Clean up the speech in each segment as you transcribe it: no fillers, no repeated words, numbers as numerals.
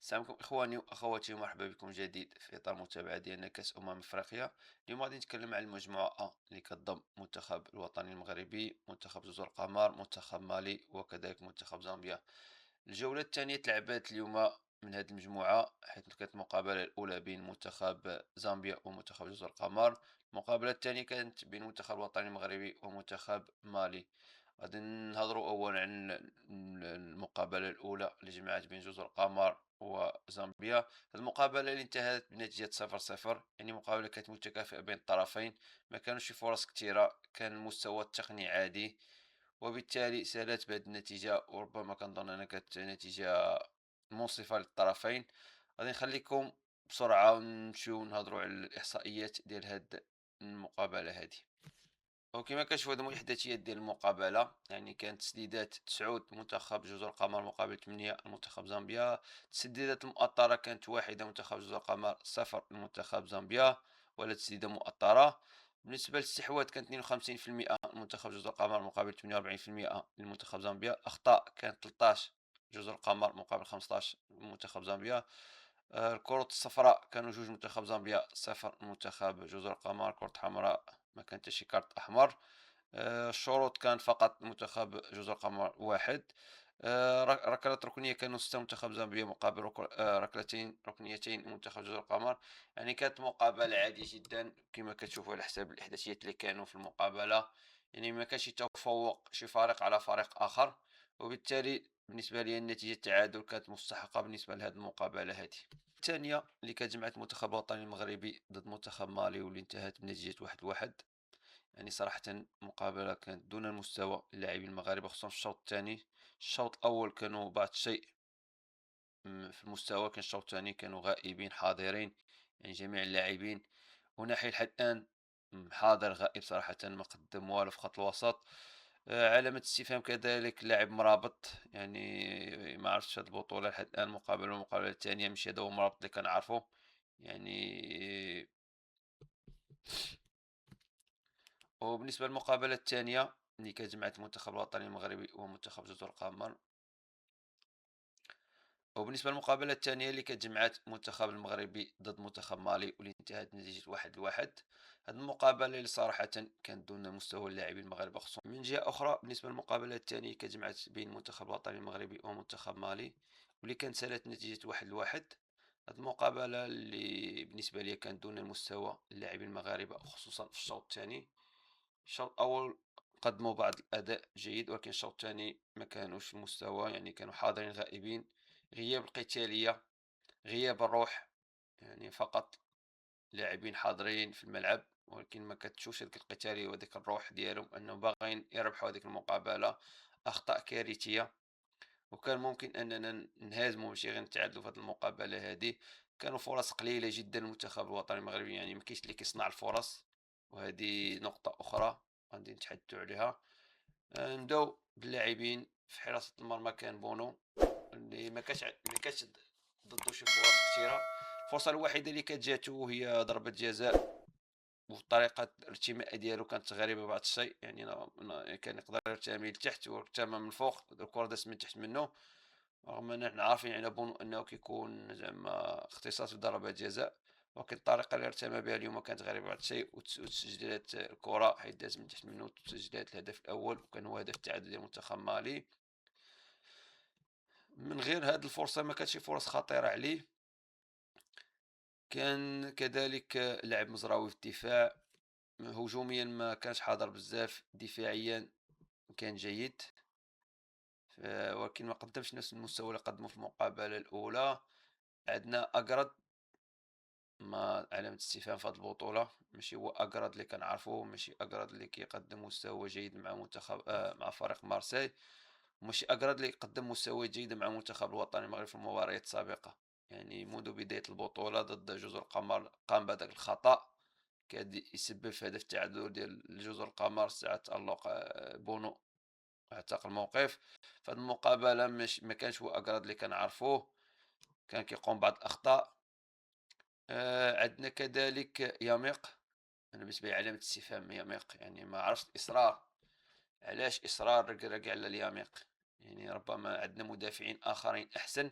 السلام عليكم إخواني وأخواتي، ومرحبا بكم جديد في إطار متابعة ديالنا كأس أفريقيا. اليوم غادي نتكلم عن المجموعة أ اللي كتضم المنتخب الوطني المغربي، منتخب جزر القمر، منتخب مالي، وكذلك منتخب زامبيا. الجولة الثانية تلعبات اليوم من هذه المجموعة، حيث كانت المقابلة الأولى بين منتخب زامبيا ومنتخب جزر القمر. المقابلة الثانية كانت بين المنتخب الوطني المغربي ومنتخب مالي. غادي نهضروا أولا عن المقابلة الأولى اللي جمعت بين جزر القمر وزامبيا. هذه المقابلة اللي انتهت بنتيجة 0-0، يعني مقابلة كانت متكافئة بين الطرفين، ما كانوش شي فرص كثيرة، كان المستوى التقني عادي، وبالتالي سالت بهذه النتيجة، وربما كنظن أنها كانت نتيجة منصفة للطرفين. غادي نخليكم بسرعة ونمشيو نهضروا على الإحصائيات ديال هاد المقابلة هذه. وكما كتشوفوا هادو هما الإحداثيات ديال المقابلة، يعني كانت تسديدات 9 منتخب جزر القمر مقابل 8 المنتخب زامبيا. التسديدات المؤطرة كانت 1 منتخب جزر القمر، 0 المنتخب زامبيا، ولا تسديدة مؤطرة. بالنسبة للاستحواذ كانت 52% لمنتخب جزر القمر مقابل 48% للمنتخب زامبيا. الأخطاء كانت 13 جزر القمر مقابل 15 منتخب زامبيا. الكروت الصفراء كانوا 2 منتخب زامبيا، 0 منتخب جزر القمر. الكرة الحمراء ما كان حتى شي كارت أحمر. الشروط كان فقط منتخب جزر القمر واحد. ركلات ركنية كانوا 6 منتخب زامبيا مقابل ركلتين ركنيتين منتخب جزر القمر. يعني كانت مقابلة عادية جدا كما كتشوفوا على حساب الإحداثيات اللي كانوا في المقابلة. يعني ما كانش تفوق شي فريق على فريق آخر، وبالتالي بالنسبة لي النتيجة التعادل كانت مستحقة بالنسبة لهذه المقابلة هذه. الثانية اللي كانت جمعت المنتخب الوطني المغربي ضد منتخب مالي، واللي انتهت بنتيجة 1-1. يعني صراحة مقابلة كانت دون المستوى اللاعبين المغاربة، خصوصا في الشوط الثاني. الشوط الأول كانوا بعض الشيء في المستوى، كان الشوط الثاني كانوا غائبين حاضرين، يعني جميع اللاعبين. وناحية الحد الآن حاضر غائب، صراحة ما قدم والو في خط الوسط. علامة استفهام كذلك لاعب مرابط، يعني ما عرفتش هاد البطولة لحد الآن، مقابلة والمقابلة الثانية ماشي هذا هو المرابط اللي كنعرفو. يعني وبالنسبة للمقابلة الثانية اللي كجمعت المنتخب الوطني المغربي ومنتخب جزر القمر، وبالنسبة للمقابلة الثانية اللي كجمعت المنتخب المغربي ضد منتخب مالي، واللي انتهت بنتيجة 1-1. هذه المقابلة اللي صراحة كانت دون مستوى اللاعبين المغاربة خصوصا. من جهة أخرى بالنسبة للمقابلة الثانية كجمعت بين المنتخب الوطني المغربي ومنتخب مالي، واللي كانت سالت نتيجة 1-1. هذه المقابلة اللي بالنسبة لي كانت دون مستوى اللاعبين المغاربة خصوصا في الشوط الثاني. الشوط الأول قدموا بعض الأداء جيد، ولكن الشوط الثاني ما كانوش في المستوى، يعني كانوا حاضرين غائبين. غياب القتالية، غياب الروح، يعني فقط لاعبين حاضرين في الملعب، ولكن ما كتشوفش هذيك القتالية وهذيك الروح ديالهم أنهم باغيين يربحوا هذيك المقابلة. أخطاء كارثية، وكان ممكن أننا نهازموا ماشي غير نتعادلوا في هذه المقابلة هذه. كانوا فرص قليلة جدا المنتخب الوطني المغربي، يعني ما كاينش اللي كيصنع الفرص، وهذه نقطة أخرى غادي نتحدثوا عليها. نبداو باللاعبين. في حراسة المرمى كان بونو، اللي ما كانش ضدو شي فرص كثيرة. الفرصة الوحيدة اللي كانت جاتو هي ضربة جزاء، وطريقة الارتماء ديالو كانت غريبة بعض الشيء، يعني كان يقدر يرتمي لتحت ويرتمى من الفوق، الكرة دازت من تحت منه. رغم ان احنا عارفين على بونو انه كيكون زعما اختصاص في ضربات جزاء، ولكن الطريقة اللي ارتمى بها اليوم كانت غريبة بعض الشيء. وتسجيلات الكرة حيت داز من تحت منه، وتسجيلات الهدف الأول وكان هو هدف التعادل ديال منتخب مالي. من غير هاد الفرصة ما كانتش فرص خطيرة عليه. كان كذلك لاعب مزراوي في الدفاع، هجوميا ما كانش حاضر بزاف، دفاعيا كان جيد. ولكن ما قدمش نفس المستوى اللي قدمه في المقابلة الأولى. عندنا أقرد، ما علامة استفهام في هذه البطولة، ماشي هو أقرد اللي كنعرفوه، ماشي أقرد اللي كيقدم مستوى جيد مع منتخب مع فريق مارسيل، ماشي أقرد اللي يقدم مستوى جيد مع المنتخب الوطني المغربي في المباريات السابقة. يعني منذ بداية البطولة ضد جزر القمر قام بهذاك الخطأ، كاد يسبب في هدف التعادل ديال جزر القمر ساعة تألق بونو اعتق الموقف. فهاد المقابلة مش ما كانش هو أقرد اللي كنعرفوه، كان كيقوم ببعض الأخطاء. عندنا كذلك ياميق، أنا بالنسبة لي علامة استفهام ياميق، يعني ما عرفتش الإصرار، علاش إصرار ركراكي على الياميق؟ يعني ربما عندنا مدافعين آخرين أحسن،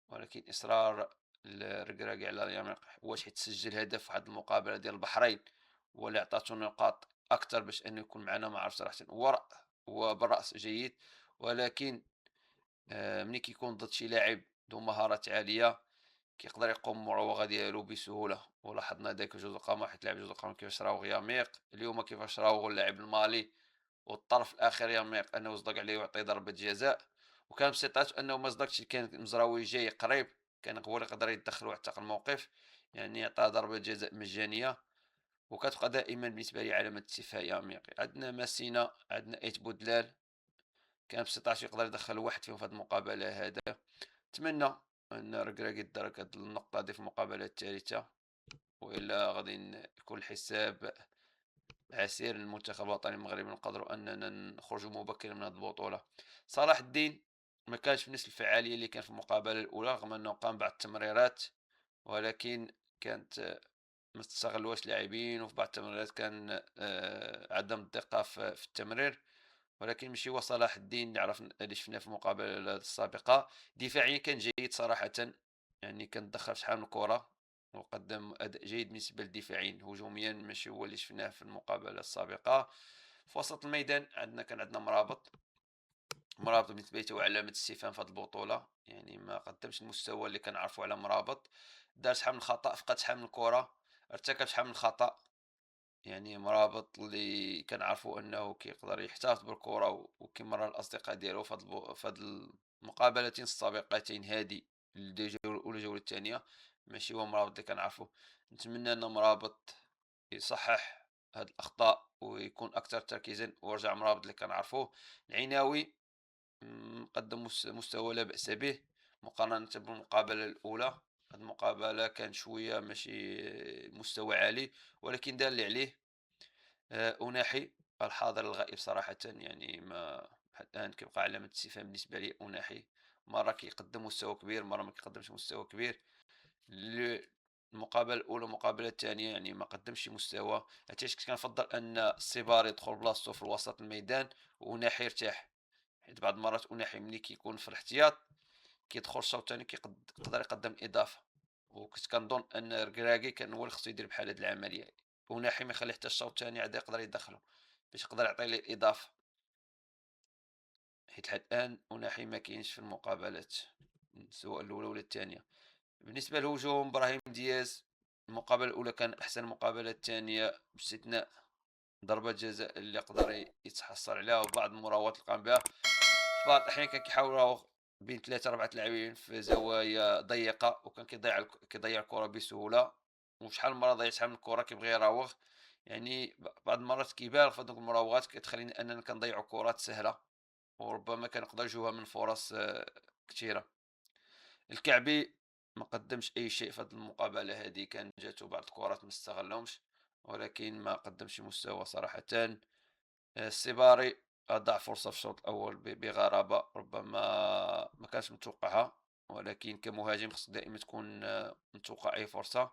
ولكن إصرار الركراكي على يامال واش حيت سجل هدف في واحد المقابلة ديال البحرين، هو اللي عطاتو نقاط أكتر باش إنه يكون معنا. ما عرفت صراحةً، هو بالرأس جيد، ولكن ملي كيكون ضد شي لاعب ذو مهارات عالية كيقدر يقوم بالمراوغة ديالو بسهولة. ولاحظنا ذاك جوج القمر، حيت لاعب جوج القمر كيفاش راوغ ياميق اليوم، كيفاش راوغ اللاعب المالي، والطرف الأخير ياميق أنه صدق عليه ويعطيه ضربة جزاء. وكان بسيطات أنه ما صدقش، كان مزراوي جاي قريب، كان هو اللي يقدر يدخل ويعتق الموقف، يعني عطاه ضربة جزاء مجانية. وكتبقى دائما بالنسبة لي علامة استفهام ياميق. عندنا ماسينا، عندنا ايت بودلال، كان بسيطاش يقدر يدخل واحد فيهم في هذه المقابلة هذا. نتمنى أن ركراكي يدرك هاد النقطة هادي في المقابلة الثالثة، وإلا غادي يكون الحساب عسير للمنتخب الوطني المغربي، نقدروا أننا نخرجوا مبكرا من هذه البطولة. صلاح الدين ما كانش بنفس الفعالية اللي كان في المقابلة الأولى، رغم أنه قام بعض التمريرات، ولكن كانت ما استغلوهاش لاعبين، وفي بعض التمريرات كان عدم الدقة في التمرير. ولكن ماشي هو صلاح الدين اللي شفناه في المقابلة السابقة. دفاعيا كان جيد صراحة، يعني كان دخل شحال من كرة، وقدم أداء جيد بالنسبة للدفاعيين. هجوميا ماشي هو اللي شفناه في المقابلة السابقة. في وسط الميدان كان عندنا مرابط بالنسبة لي هو علامة استفهام في هذه البطولة، يعني ما قدمش المستوى اللي كنعرفو على مرابط. دار شحال من خطأ، فقد شحال من كرة، ارتكب شحال من خطأ. يعني مرابط اللي كنعرفوا انه كيقدر يحتفظ بالكرة وكيمرر الاصدقاء ديالو في هاد المقابلتين السابقتين هادي، الجولة الاولى والجولة الثانية. ماشي هو مرابط اللي كنعرفو. نتمنى ان مرابط يصحح هاد الاخطاء ويكون اكثر تركيزا، ويرجع مرابط اللي كنعرفوه. العناوي قدم مستوى لا بأس به مقارنة بالمقابلة الأولى. هاد المقابلة كان شوية ماشي مستوى عالي، ولكن دار اللي عليه. أناحي الحاضر الغائب صراحةً، يعني ما حتى الآن كيبقى علامة استفهام بالنسبة لي. أناحي مرة كيقدم مستوى كبير، مرة ما كيقدمش مستوى كبير. ل المقابلة الأولى والمقابلة الثانية يعني ما قدمش مستوى. عرفتيش، كنت كنفضل أن السيباري يدخل بلاصتو في وسط الميدان وأناحي يرتاح، حيت بعض المرات أناحي ملي كيكون في الاحتياط كيدخل الشوط الثاني يقدر يقدم إضافة. وكنت كنظن أن ركراكي كان هو اللي خصو يدير بحال هاد العملية، وناحي ما يخليه حتى الشوط الثاني عاد يقدر يدخله باش يقدر يعطي ليه الإضافة، حيت حتى الآن أناحي ما كاينش في المقابلات سواء الأولى ولا الثانية. بالنسبة للهجوم، إبراهيم دياز المقابلة الأولى كان أحسن، المقابلة الثانية باستثناء ضربة جزاء اللي يقدر يتحصل عليها وبعض المراوغات اللي قام بها. في بعض الأحيان كان كيحاول يراوغ بين 3 4 لاعبين في زوايا ضيقة، وكان كيضيع الكرة بسهولة. وشحال من مرة ضيع شحال من كرة كيبغي يراوغ، يعني بعض المرات كيبالغ في هادوك المراوغات كتخلينا أننا كنضيعوا كرات سهلة، وربما كنقدروا نجوها من فرص كتيرة. الكعبي ما قدمش أي شيء في هاد المقابلة هادي، كان جاتو بعض الكرات ما استغلهمش، ولكن ما قدمش مستوى صراحةً. السيباري أضاع فرصة في الشوط الأول بغرابة، ربما ما كانش متوقعها، ولكن كمهاجم خصك دائما تكون متوقع أي فرصة.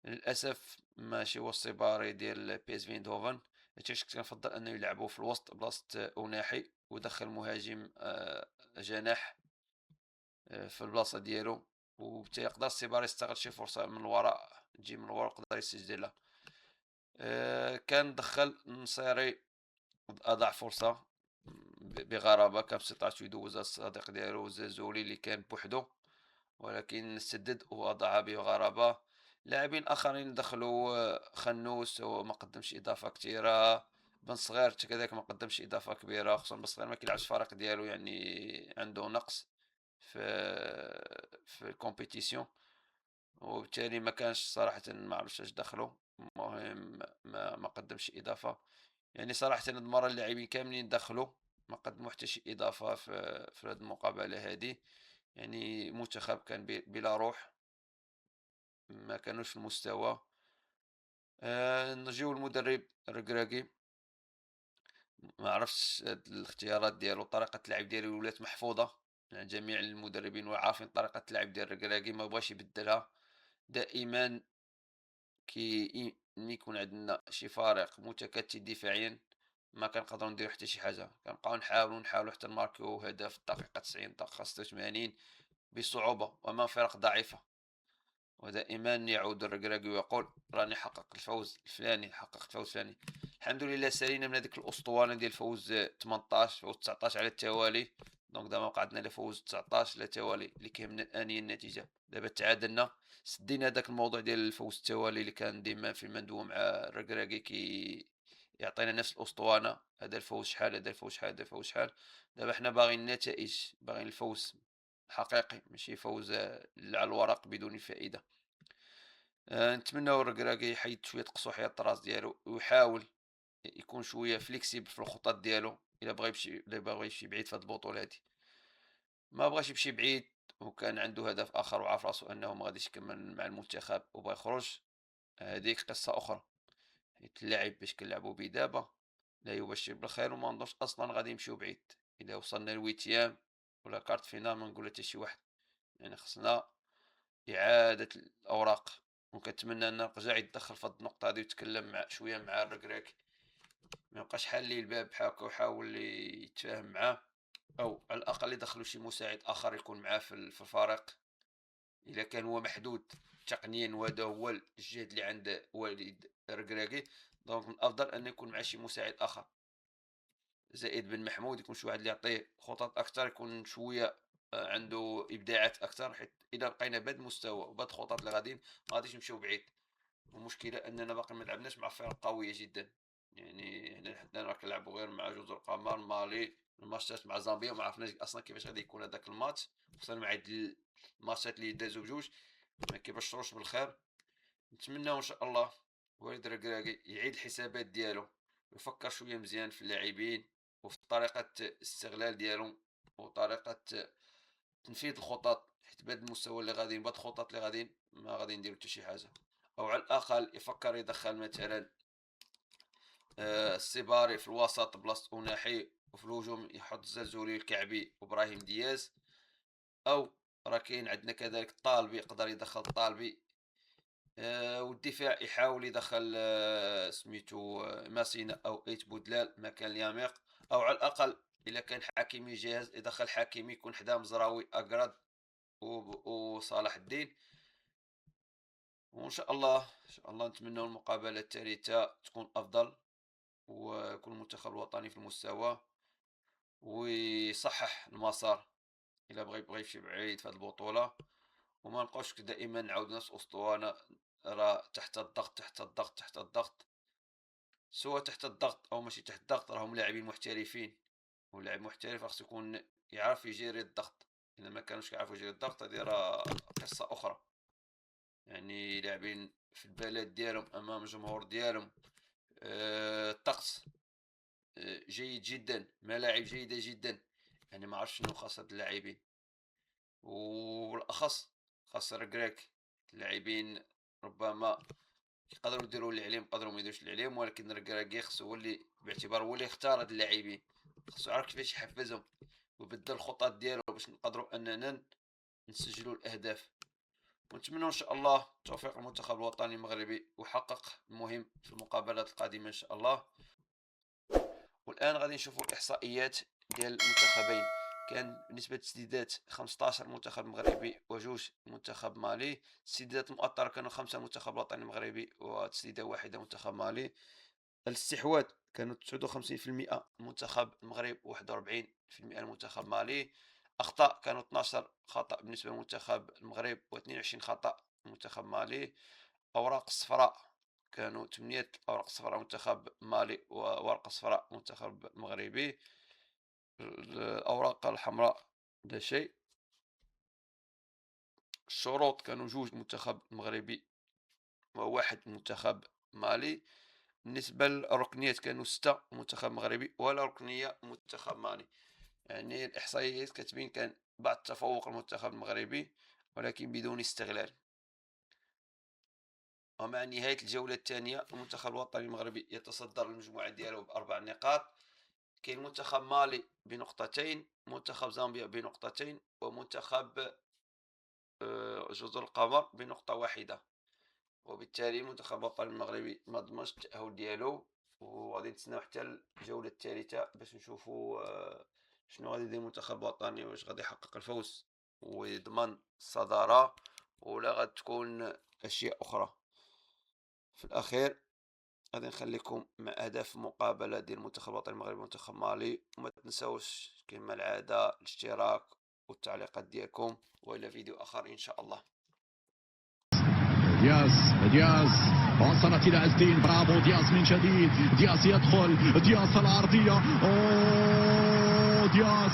للأسف ماشي هو السيباري ديال بي اس في ايندهوفن. عرفتي، كنت كنفضل أنه يلعبوا في الوسط بلاصة أناحي، ودخل مهاجم جناح في البلاصة ديالو، وبالتالي يقدر السيباري يستغل شي فرصة من الوراء، تجي من الوراء ويقدر يسجلها. كان دخل النصيري أضاع فرصة بغرابة، كان باستطاعته يدوز الصديق ديالو زازولي اللي كان بوحدو، ولكن سدد وأضاعها بغرابة. لاعبين آخرين دخلوا خنوس وما قدمش إضافة كتيرة. بن صغير حتى كذلك ما قدمش إضافة كبيرة، خصوصا بن صغير ما كيلعبش في الفريق ديالو، يعني عنده نقص في الكومبيتيسيون، وبالتالي ما كانش صراحة، ما عرفتش اش دخلوا. المهم ما قدمش إضافة. يعني صراحةً هاد المرة اللاعبين كاملين دخلوا، ما قدموا حتى شي إضافة في هاد المقابلة هادي. يعني المنتخب كان بلا روح، ما كانوش في المستوى. نجيو للمدرب الركراكي، ما عرفتش هاد الاختيارات ديالو، طريقة اللعب ديالو ولات محفوظة عند جميع المدربين وعارفين طريقة اللعب ديال الركراكي، ما بغاش يبدلها. دائمًا ملي يكون عندنا شي فريق متكتل دفاعيًا ما كنقدروا نديروا حتى شي حاجة، كنبقاو نحاولوا حتى نماركيو هدف الدقيقة 90 الدقيقة 86. بصعوبة وأمام فرق ضعيفة. ودائما يعود الركراكي ويقول راني حققت الفوز الفلاني، حققت الفوز الفلاني. الحمد لله سالينا من هذيك الأسطوانة ديال فوز 18 فوز 19 على التوالي. دونك دابا وقعدنا لفوز 19 على التوالي اللي كيهمنا الآن هي النتيجة. دابا تعادلنا، سدينا هذاك الموضوع ديال الفوز التوالي اللي كان ديما فيما ندوي مع الركراكي يعطينا نفس الأسطوانة، هذا الفوز شحال، هذا الفوز شحال، هذا الفوز شحال. دابا حنا باغيين النتائج، باغيين الفوز حقيقي، ماشي فوز على الورق بدون فائدة. نتمناو الركراكي يحيد شوية قسوحية الراس ديالو ويحاول يكون شوية فليكسيبل في الخطط ديالو. إلا بغا يمشي بعيد في هاد البطولة هادي. ما بغاش يمشي بعيد وكان عنده هدف آخر وعارف راسو أنه ما غاديش يكمل مع المنتخب وبغا يخرج، هاديك قصة أخرى. حيت اللاعب باش كنلعبو بيه دابا لا يبشر بالخير، وما نظنش أصلا غادي يمشيو بعيد. إلا وصلنا لويتيام ولا كارت فينال ما نقول حتى شي واحد. يعني خصنا إعادة الأوراق. وكنتمنى أن رجع يتدخل في هاد النقطة هادي ويتكلم مع شوية مع الركراكي، ما يبقاش حال ليه الباب بحال هكا ويحاول يتفاهم معاه، أو على الأقل يدخلوا شي مساعد آخر يكون معاه في الفريق. إلا كان هو محدود تقنيا وهذا هو الجهد اللي عند والد الركراكي، دونك من الأفضل أن يكون مع شي مساعد آخر. زائد بن محمود يكون شي واحد اللي يعطيه خطط أكتر، يكون شوية عنده إبداعات أكتر. حيت إلا بقينا بهاد المستوى وبهاد الخطط اللي غاديين ما غاديش نمشيو بعيد. والمشكلة أننا باقي ما لعبناش مع فرق قوية جدا. يعني حنا راه كنلعبوا غير مع جزر القمر، مالي، الماتشات مع زامبيا وما عرفناش أصلا كيفاش غادي يكون هذاك الماتش. خصوصا مع هاد الماتشات اللي دازو بجوج ما كيبشروش بالخير. نتمناو إن شاء الله والد الركراكي يعيد الحسابات ديالو ويفكر شوية مزيان في اللاعبين وفي طريقة الاستغلال ديالهم وطريقة تنفيذ الخطط. حيت بهذا المستوى اللي غاديين بهاد الخطط اللي غاديين ما غادي نديرو حتى شي حاجة. أو على الأقل يفكر يدخل مثلا السيباري في الوسط بلاصة أوناحي، وفي الهجوم يحط الزازولي الكعبي وإبراهيم دياز. أو راه كاين عندنا كذلك الطالبي، يقدر يدخل الطالبي. والدفاع يحاول يدخل سميتو ماسينا أو إيت بودلال مكان الياميق. أو على الأقل إلا كان حكيمي جاهز يدخل حكيمي يكون حدا مزراوي أكراد وصلاح الدين. وإن شاء الله إن شاء الله نتمنى المقابلة الثالثة تكون أفضل، ويكون المنتخب الوطني في المستوى ويصحح المسار. إلا بغى يمشي بعيد في هذه البطولة، وما نبقاوش دائما نعاود نفس الأسطوانة. راه تحت الضغط تحت الضغط تحت الضغط، سواء تحت الضغط أو ماشي تحت الضغط راهم لاعبين محترفين. واللاعب محترف خاصو يكون يعرف يجيري الضغط. إذا ما كانوش كيعرفوا يجيري الضغط هذه راه قصة أخرى. يعني لاعبين في البلد ديالهم أمام الجمهور ديالهم. الطقس جيد جدا، ملاعب جيدة جدا. يعني ما عرفتش شنو خاص هاد اللاعبين، والأخص خاص الركراك. اللاعبين ربما يقدروا يديروا اللي عليهم يقدروا ما يديروش اللي عليهم، ولكن الركراكي خصو هو اللي باعتبار هو اللي يختار هاد اللاعبين. خصو يعرف كيفاش يحفزهم ويبدل الخطط ديالو باش نقدروا أننا نسجلوا الأهداف. ونتمنى إن شاء الله توفيق المنتخب الوطني المغربي ويحقق المهم في المقابلات القادمة إن شاء الله. والآن غادي نشوفوا الإحصائيات ديال المنتخبين. كان بالنسبة للتسديدات 15 منتخب مغربي وجوج منتخب مالي. التسديدات المؤطرة كانوا 5 منتخب وطني مغربي وتسديدة واحدة منتخب مالي. الاستحواذ كانوا 59% المنتخب المغرب، 41% المنتخب مالي. أخطاء كانوا 12 خطأ بالنسبة للمنتخب المغرب و22 خطأ المنتخب مالي. أوراق الصفراء كانوا 8 أوراق صفراء منتخب مالي وورقة صفراء منتخب مغربي. الأوراق الحمراء لا شيء. الشروط كانوا جوج منتخب مغربي وواحد منتخب مالي. بالنسبة للركنيات كانوا 6 منتخب مغربي ولا ركنية منتخب مالي. يعني الإحصائيات كتبين كان بعض التفوق المنتخب المغربي ولكن بدون استغلال. ومع نهاية الجولة الثانية المنتخب الوطني المغربي يتصدر المجموعة ديالو بأربع نقاط. كاين منتخب مالي بنقطتين، منتخب زامبيا بنقطتين، ومنتخب جزر القمر بنقطة واحدة. وبالتالي المنتخب الوطني المغربي ما ضمنش التأهل ديالو. وغادي نتسناو حتى الجولة الثالثة باش نشوفوا شنو غادي يدير المنتخب الوطني، واش غادي يحقق الفوز ويضمن الصدارة، ولا غتكون أشياء أخرى. في الأخير غادي نخليكم مع أهداف مقابلة ديال المنتخب الوطني المغربي ومنتخب مالي، وما تنساوش كما العادة الاشتراك والتعليقات ديالكم، وإلى فيديو آخر إن شاء الله. دياز وصلت إلى عزين، برافو دياز من جديد، دياز يدخل، دياز العرضية، دياز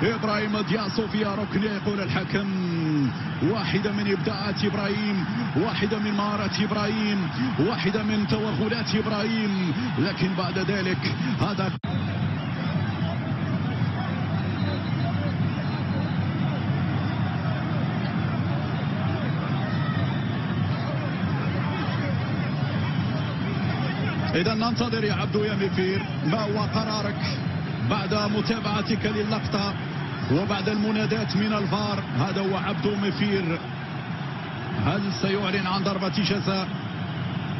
إبراهيم دياز وفيها ركنية يقول الحكم. واحدة من إبداعات إبراهيم، واحدة من مهارات إبراهيم، واحدة من توغلات إبراهيم، لكن بعد ذلك هذا إذا ننتظر يا عبدو يا مفير، ما هو قرارك بعد متابعتك للقطة وبعد المنادات من الفار؟ هذا هو عبدو مفير. هل سيعلن عن ضربة جزاء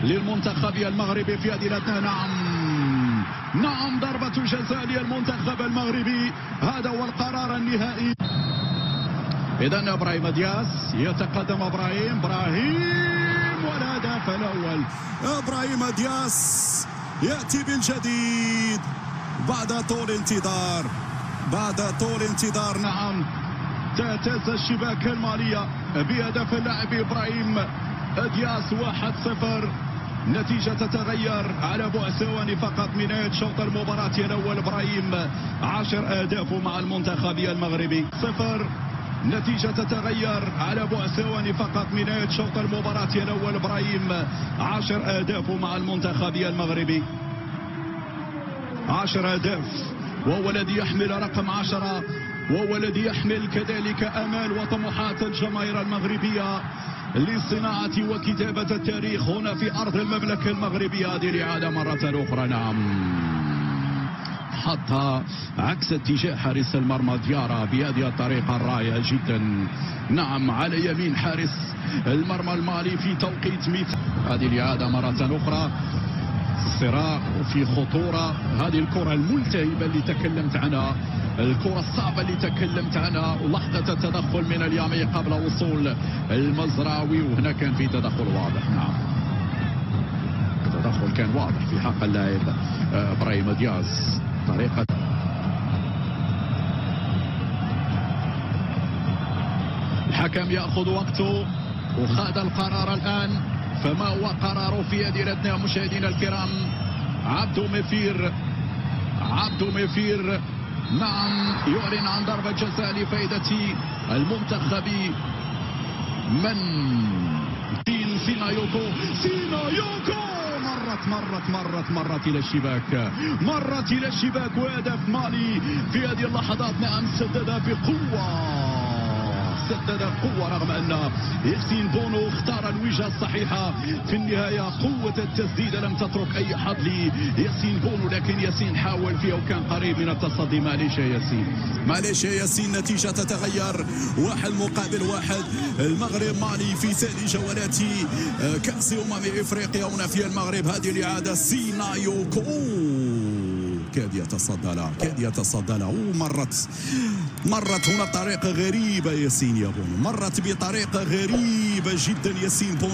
للمنتخب المغربي في هذه الأثناء؟ نعم ضربة جزاء للمنتخب المغربي، هذا هو القرار النهائي. إذا إبراهيم دياز يتقدم، إبراهيم والهدف الأول. إبراهيم دياز يأتي بالجديد بعد طول انتظار، نعم تهتز الشباك المالية بهدف اللاعب إبراهيم دياز. 1-0، نتيجة تتغير على بعد ثواني فقط من نهاية شوط المباراة الأول. إبراهيم 10 أهداف مع المنتخب المغربي 0، نتيجة تتغير على بعد ثواني فقط من نهاية شوط المباراة الأول. إبراهيم 10 أهداف مع المنتخب المغربي، 10 أهداف، وهو الذي يحمل رقم 10، وهو الذي يحمل كذلك أمال وطموحات الجماهير المغربية لصناعة وكتابة التاريخ هنا في أرض المملكة المغربية. هذه الإعادة مرة أخرى، نعم حتى عكس اتجاه حارس المرمى ديارة بهذه الطريقة الرائعة جدا، نعم على يمين حارس المرمى المالي في توقيت مثل. هذه الإعادة مرة أخرى، صراع في خطورة. هذه الكرة الملتهبة اللي تكلمت عنها، الكرة الصعبة اللي تكلمت عنها، ولحظة التدخل من اليامي قبل وصول المزراوي، وهنا كان في تدخل واضح. نعم التدخل كان واضح في حق اللاعب إبراهيم دياز. طريقة الحكم يأخذ وقته وخذ القرار الآن، فما هو قراره في هذه الأثناء مشاهدينا الكرام؟ عبدو مفير نعم يعلن عن ضربة جزاء لفائدة المنتخب من سينايوكو مرت إلى الشباك، وهدف مالي في هذه اللحظات. نعم سدد بقوة رغم أن ياسين بونو اختار الوجهة الصحيحة في النهاية. قوة التسديد لم تترك أي حظ لياسين بونو، لكن ياسين حاول فيها وكان قريب من التصدي. معليش يا ياسين، نتيجة تتغير 1-1. المغرب مالي في ثاني جولات كأس إفريقيا هنا في المغرب. هذه الإعادة سينايوكو كاد يتصدى له مرت هنا بطريقة غريبة ياسين يا بونو، مرت بطريقة غريبة جدا ياسين بونو.